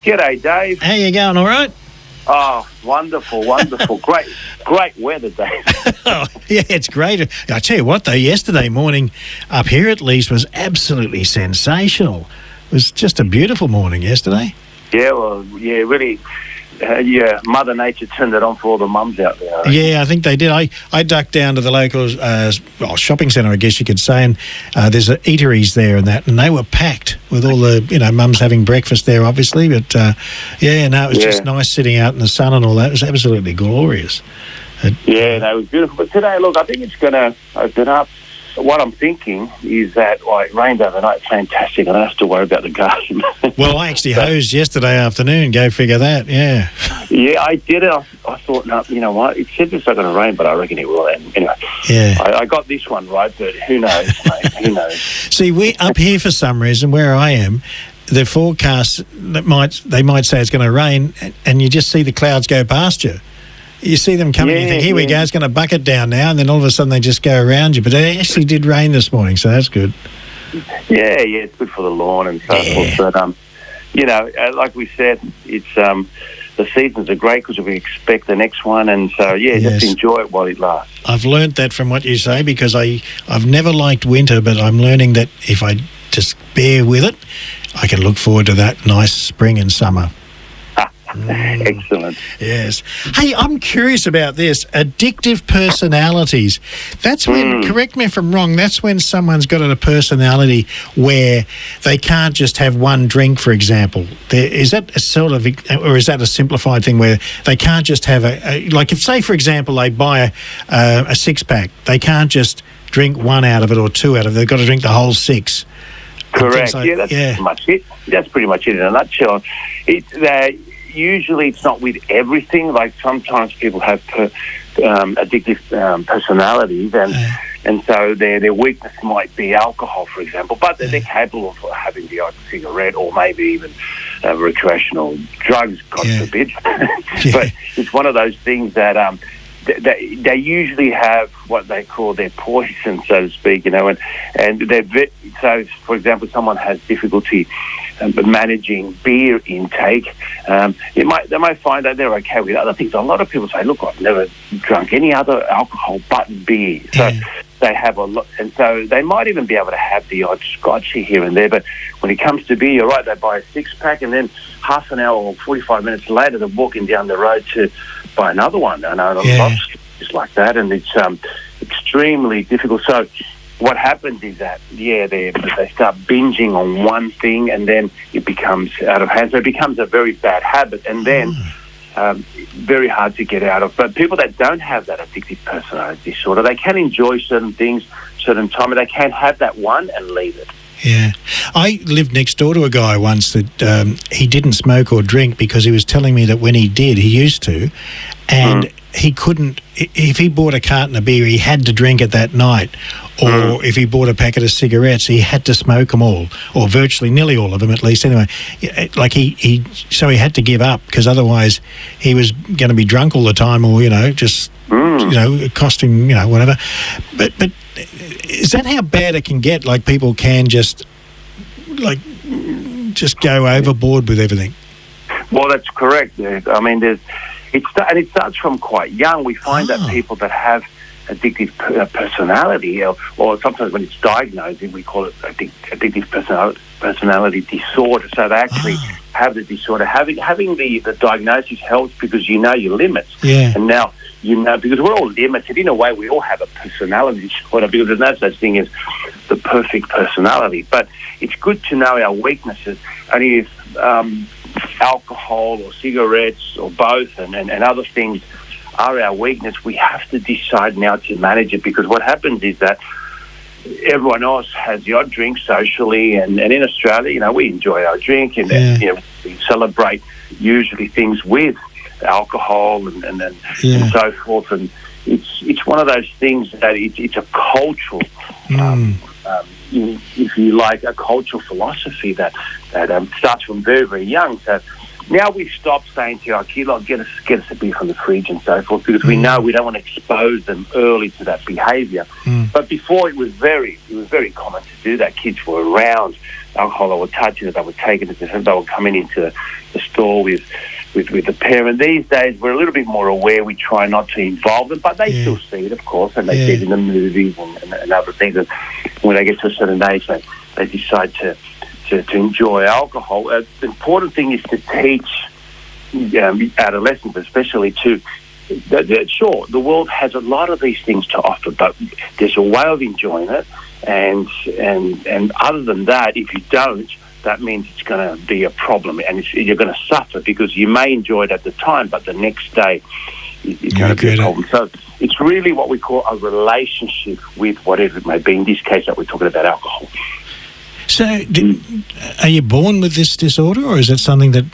G'day, Dave. How you going, all right? Oh, wonderful. Great weather, Dave. Oh, yeah, it's great. I tell you what, though, yesterday morning up here at least was absolutely sensational. It was just a beautiful morning yesterday. Yeah, really. Mother Nature turned it on for all the mums out there. Yeah, I think they did. I ducked down to the local shopping centre, I guess you could say, and there's eateries there and they were packed with all the, mums having breakfast there, obviously. But, it was just nice sitting out in the sun and all that. It was absolutely glorious. It was beautiful. But today, look, I think it's going to open up. What I'm thinking is that, it rained overnight, fantastic. I don't have to worry about the garden. Well, I actually hosed yesterday afternoon. Go figure that, yeah. Yeah, I did it. I thought, no, you know what? It said it's not going to rain, but I reckon it will. And anyway, I got this one right, but who knows, mate? Who knows? See, we up here for some reason, where I am, the forecast they might say it's going to rain, and you just see the clouds go past you. You see them coming, you think, here we go, it's going to bucket down now, and then all of a sudden they just go around you. But it actually did rain this morning, so that's good. Yeah, it's good for the lawn and so forth. But, like we said, it's the seasons are great because we expect the next one, and so, just enjoy it while it lasts. I've learnt that from what you say, because I've never liked winter, but I'm learning that if I just bear with it, I can look forward to that nice spring and summer. Excellent. Yes. Hey, I'm curious about this. Addictive personalities. That's when, correct me if I'm wrong, that's when someone's got a personality where they can't just have one drink, for example. Is that a sort of, or is that a simplified thing where they can't just have like if, say, for example, they buy a six-pack, they can't just drink one out of it or two out of it. They've got to drink the whole six. Correct. That's pretty much it. That's pretty much it in a nutshell. Usually it's not with everything. Like sometimes people have addictive personalities, and so their weakness might be alcohol, for example, but they're capable of having the odd cigarette or maybe even recreational drugs, God forbid. But it's one of those things that they usually have what they call their poison, so to speak, and so, for example, someone has difficulty managing beer intake. They might find that they're okay with other things. A lot of people say, look, I've never drunk any other alcohol but beer. So they have a lot, and so they might even be able to have the odd scotch here and there, but when it comes to beer, you're right, they buy a six-pack, and then half an hour or 45 minutes later, they're walking down the road to buy another one. I know a lot of stories like that, and it's extremely difficult. So what happens is that, they start binging on one thing, and then it becomes out of hand. So it becomes a very bad habit, and then very hard to get out of. But people that don't have that addictive personality disorder, they can enjoy certain things, certain time, and they can have that one and leave it. Yeah. I lived next door to a guy once that he didn't smoke or drink because he was telling me that when he did, he used to, and he couldn't, if he bought a carton of beer, he had to drink it that night, or if he bought a packet of cigarettes, he had to smoke them all, or virtually nearly all of them at least. Anyway, like so he had to give up because otherwise he was going to be drunk all the time, or, just, costing, whatever. But is that how bad it can get? Like people can just go overboard with everything? Well, that's correct. I mean, it starts from quite young. We find that people that have addictive personality, or sometimes when it's diagnosed, we call it addictive personality disorder. So they actually have the disorder. Having the diagnosis helps because you know your limits. Yeah. And now because we're all limited. In a way, we all have a personality disorder because there's no such thing as the perfect personality. But it's good to know our weaknesses. And if alcohol or cigarettes or both and other things are our weakness, we have to decide now to manage it, because what happens is that everyone else has the odd drink socially, and in Australia, we enjoy our drink, and we celebrate usually things with alcohol and so forth, and it's one of those things that it's a cultural if you like, a cultural philosophy that starts from very, very young. So now we've stopped saying to our kid, like, get us a beer from the fridge and so forth, because we know we don't want to expose them early to that behaviour. But before, it was very common to do that. Kids were around alcohol, they were touching it, they were taking it, they were coming into the store with the parent. These days, we're a little bit more aware. We try not to involve them, but they still see it, of course, and they see it in the movies and other things. And when they get to a certain age, they decide to enjoy alcohol. The important thing is to teach adolescents, especially, sure, the world has a lot of these things to offer, but there's a way of enjoying it. And other than that, if you don't, that means it's going to be a problem, and you're going to suffer, because you may enjoy it at the time, but the next day it's going to be a problem. So it's really what we call a relationship with whatever it may be. In this case, that we're talking about alcohol. So, are you born with this disorder, or is it something that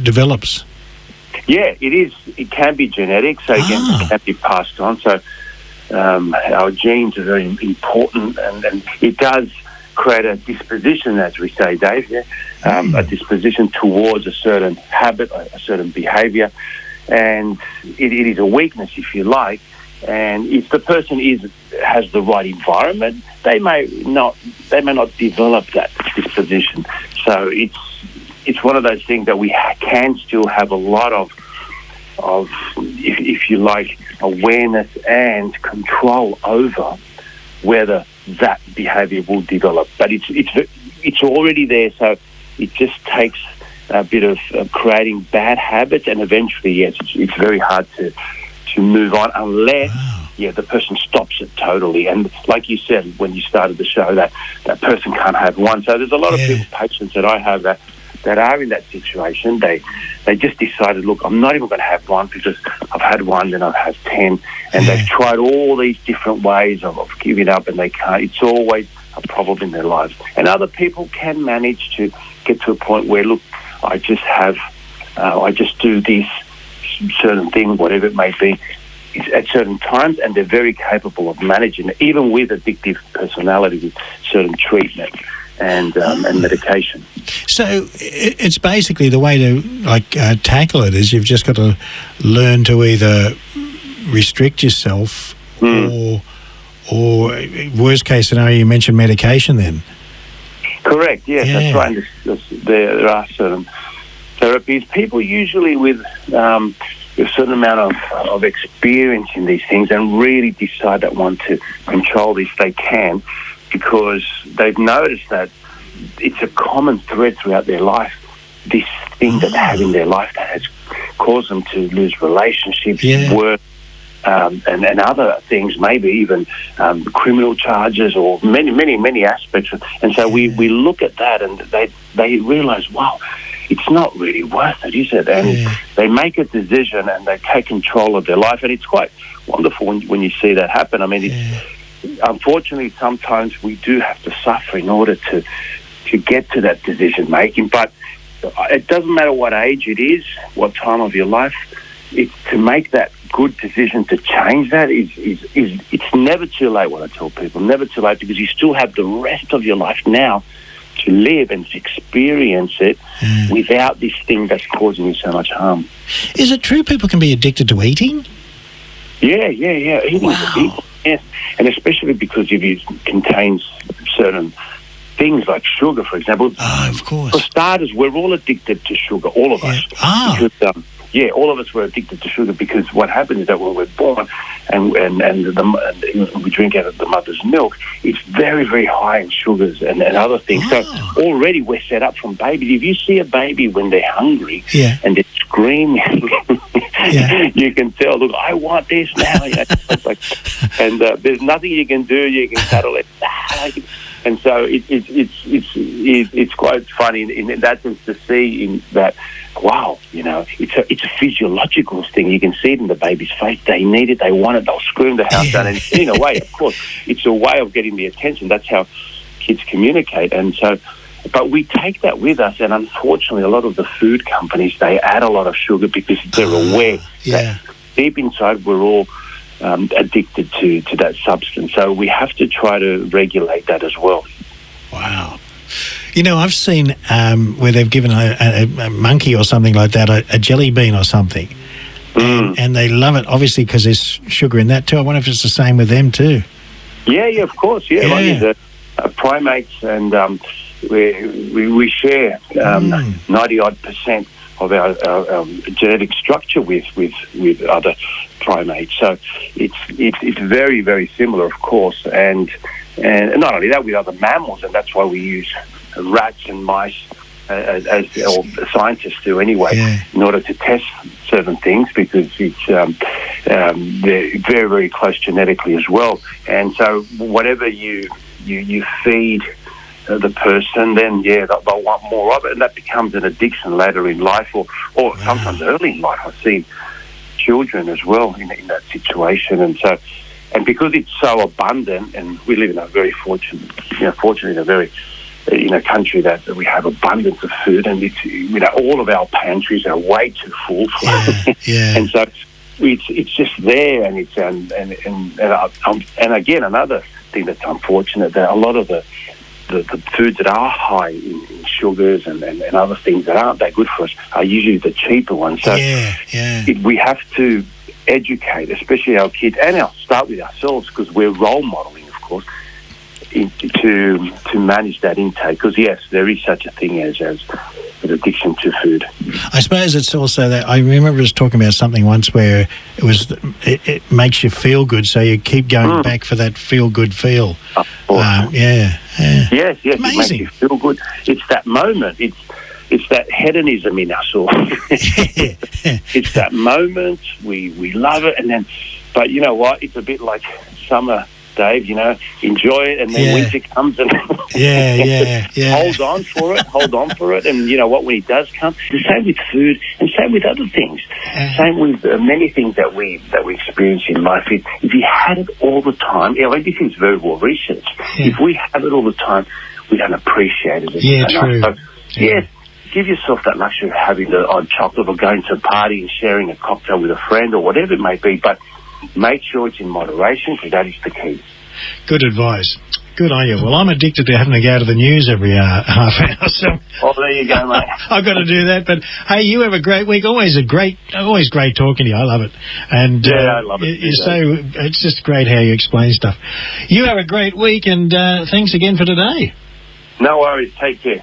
develops? Yeah, it is. It can be genetic, so again, it can be passed on. So our genes are very important, and it does create a disposition, as we say, Dave, a disposition towards a certain habit, a certain behaviour, and it is a weakness, if you like. And if the person has the right environment, they may not develop that disposition. So it's one of those things that we can still have a lot of if you like, awareness and control over whether that behaviour will develop. But it's already there, so it just takes a bit of creating bad habits, and eventually, yes, it's very hard to move on unless the person stops it totally. And like you said when you started the show, that person can't have one. So there's a lot of people, patients that I have that are in that situation. They just decided, look, I'm not even going to have one, because I've had one, then I've had 10, and they've tried all these different ways of giving up, and they can't. It's always a problem in their lives. And other people can manage to get to a point where, look, I just do this certain thing, whatever it may be, at certain times, and they're very capable of managing it, even with addictive personality, with certain treatment and medication. So it's basically the way to tackle it is you've just got to learn to either restrict yourself or worst case scenario, you mentioned medication then. Correct, yes, that's right. There are certain therapies. People usually with a certain amount of experience in these things and really decide that want to control this, they can, because they've noticed that it's a common thread throughout their life, this thing that they have in their life that has caused them to lose relationships, work, and other things, maybe even criminal charges, or many aspects. And so we look at that, and they realise, wow, it's not really worth it, is it? And they make a decision and they take control of their life, and it's quite wonderful when you see that happen. I mean, unfortunately, sometimes we do have to suffer in order to get to that decision making, but it doesn't matter what age it is, what time of your life. It's to make that good decision to change that is it's never too late. What I tell people, never too late, because you still have the rest of your life now to live and to experience it without this thing that's causing you so much harm. Is it true people can be addicted to eating? Yeah. Eating is a big one, yes. And especially because if it contains certain things like sugar, for example. Of course. For starters, we're all addicted to sugar, all of us. Because, all of us were addicted to sugar, because what happens is that when we're born and we drink out of the mother's milk, it's very, very high in sugars and other things. So already we're set up from babies. If you see a baby when they're hungry and they're screaming, you can tell, look, I want this now. And there's nothing you can do. You can cuddle it. And so it's quite funny in that sense to see in that. Wow, it's a physiological thing. You can see it in the baby's face. They need it. They want it. They'll scream the house down. And in a way, of course, it's a way of getting the attention. That's how kids communicate. And so, but we take that with us. And unfortunately, a lot of the food companies, they add a lot of sugar because they're aware that deep inside we're all addicted to that substance. So we have to try to regulate that as well. Wow. You know, I've seen where they've given a monkey or something like that a jelly bean or something, and they love it, obviously, because there's sugar in that too. I wonder if it's the same with them too. Yeah, of course, yeah. Like primates, and we share 90-odd% of our genetic structure with other primates. So it's very, very similar, of course, and not only that, with other mammals, and that's why we use rats and mice as all scientists do anyway, in order to test certain things, because it's they're very, very close genetically as well. And so whatever you feed the person, then they'll want more of it, and that becomes an addiction later in life, or sometimes early in life. I've seen children as well in that situation, and because it's so abundant, and we live in a very fortunately in a very country that we have abundance of food, and it's all of our pantries are way too full, and so it's just there, and it's and again, another thing that's unfortunate, that a lot of the foods that are high in sugars and other things that aren't that good for us are usually the cheaper ones. So we have to educate, especially our kids, and start with ourselves, because we're role modeling, of course, to manage that intake. Because yes, there is such a thing as an addiction to food. I suppose it's also that I remember us talking about something once where it makes you feel good, so you keep going back for that feel good feel. Yes, Amazing. It makes you feel good. It's that moment. It's that hedonism in us all. It's that moment. We love it, and then, but you know what? It's a bit like summer, Dave. Enjoy it, and then winter comes, and hold on for it. And you know what? When it does come, the same with food, and same with other things. Same with many things that we experience in life. If you had it all the time, everything's very well researched. If we have it all the time, we don't appreciate it. True. So, give yourself that luxury of having the odd chocolate, or going to a party and sharing a cocktail with a friend, or whatever it may be, but make sure it's in moderation, because that is the key. Good advice. Good on you. Well, I'm addicted to having to go to the news every half hour. So there you go, mate. I've got to do that. But hey, you have a great week. Always great talking to you. I love it. And I love it. It's just great how you explain stuff. You have a great week, and thanks again for today. No worries. Take care.